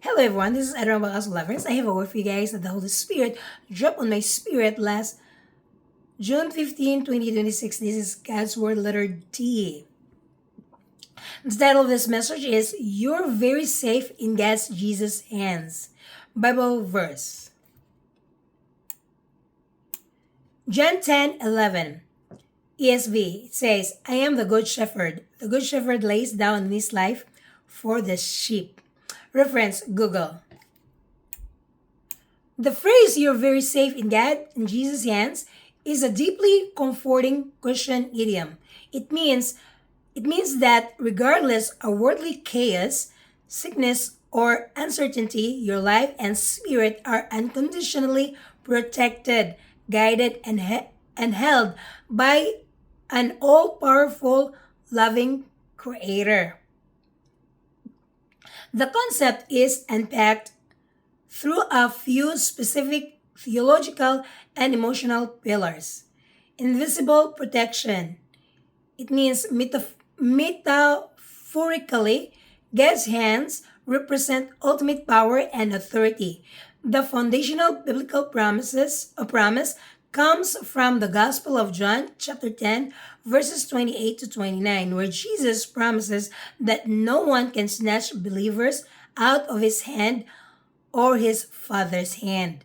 Hello everyone, this is Edron Bakas Lovers. I have a word for you guys that the Holy Spirit dropped on my spirit last June 15, 2026. This is God's Word, letter D. The title of this message is You're Very Safe in God's Jesus' Hands. Bible verse. John 10:11. ESV. It says, I am the good shepherd. The good shepherd lays down his life for the sheep. Reference Google. The phrase you're very safe in God and Jesus' hands is a deeply comforting Christian idiom. It means that regardless of worldly chaos, sickness, or uncertainty, your life and spirit are unconditionally protected, guided, and held by an all-powerful, loving Creator. The concept is unpacked through a few specific theological and emotional pillars. Invisible protection. It means metaphorically, God's hands represent ultimate power and authority. The foundational biblical promise comes from the Gospel of John, chapter 10, verses 28 to 29, where Jesus promises that no one can snatch believers out of his hand or his Father's hand.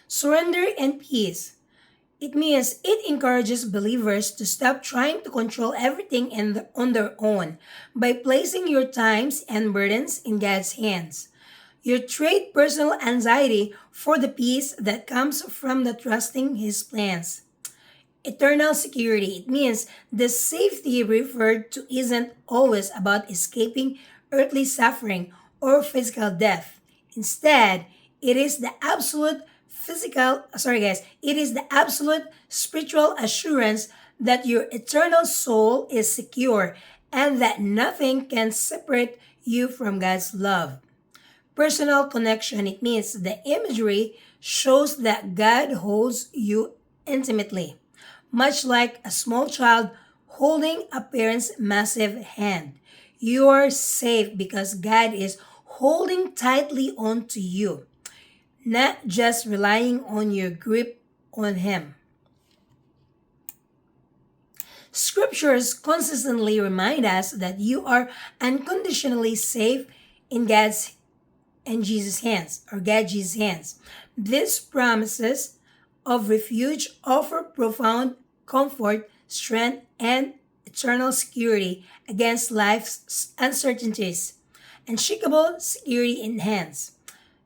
Surrender and peace. It encourages believers to stop trying to control everything on their own by placing your times and burdens in God's hands. You trade personal anxiety for the peace that comes from the trusting His plans. Eternal security. It means the safety referred to isn't always about escaping earthly suffering or physical death. Instead, it is the absolute it is the absolute spiritual assurance that your eternal soul is secure and that nothing can separate you from God's love. Personal connection. It means the imagery shows that God holds you intimately, much like a small child holding a parent's massive hand. You are safe because God is holding tightly onto you, not just relying on your grip on Him. Scriptures consistently remind us that you are unconditionally safe in God's and Jesus' hands, or God Jesus' hands. These promises of refuge offer profound comfort, strength, and eternal security against life's uncertainties. Unshakable security in hands.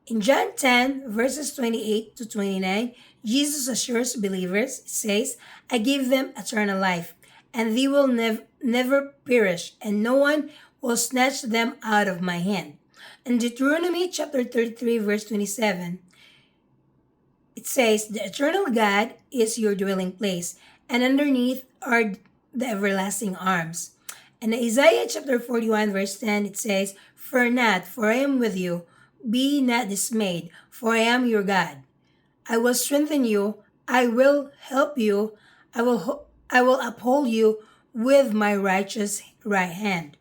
In John 10, verses 28 to 29, Jesus assures believers, says, I give them eternal life, and they will never perish, and no one will snatch them out of my hand. In Deuteronomy chapter 33, verse 27, it says, the eternal God is your dwelling place, and underneath are the everlasting arms. In Isaiah chapter 41, verse 10, it says, Fear not, for I am with you. Be not dismayed, for I am your God. I will strengthen you. I will help you. I will uphold you with my righteous right hand.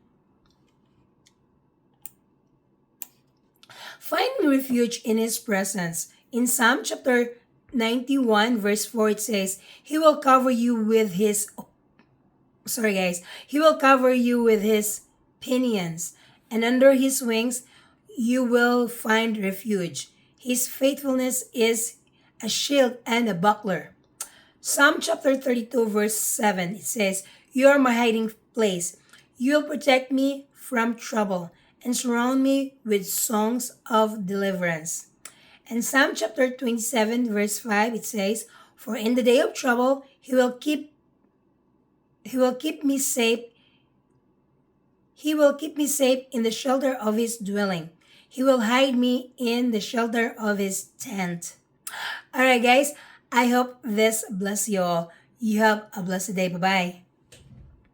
Finding refuge in His presence. In Psalm chapter 91, verse 4, it says, He will cover you with His He will cover you with His pinions, and under His wings you will find refuge. His faithfulness is a shield and a buckler. Psalm chapter 32, verse 7, it says, You are my hiding place. You will protect me from trouble and surround me with songs of deliverance. And Psalm chapter 27, verse 5, it says, For in the day of trouble, He will keep me safe. He will keep me safe in the shelter of His dwelling. He will hide me in the shelter of His tent. Alright guys, I hope this bless you all. You have a blessed day. Bye-bye.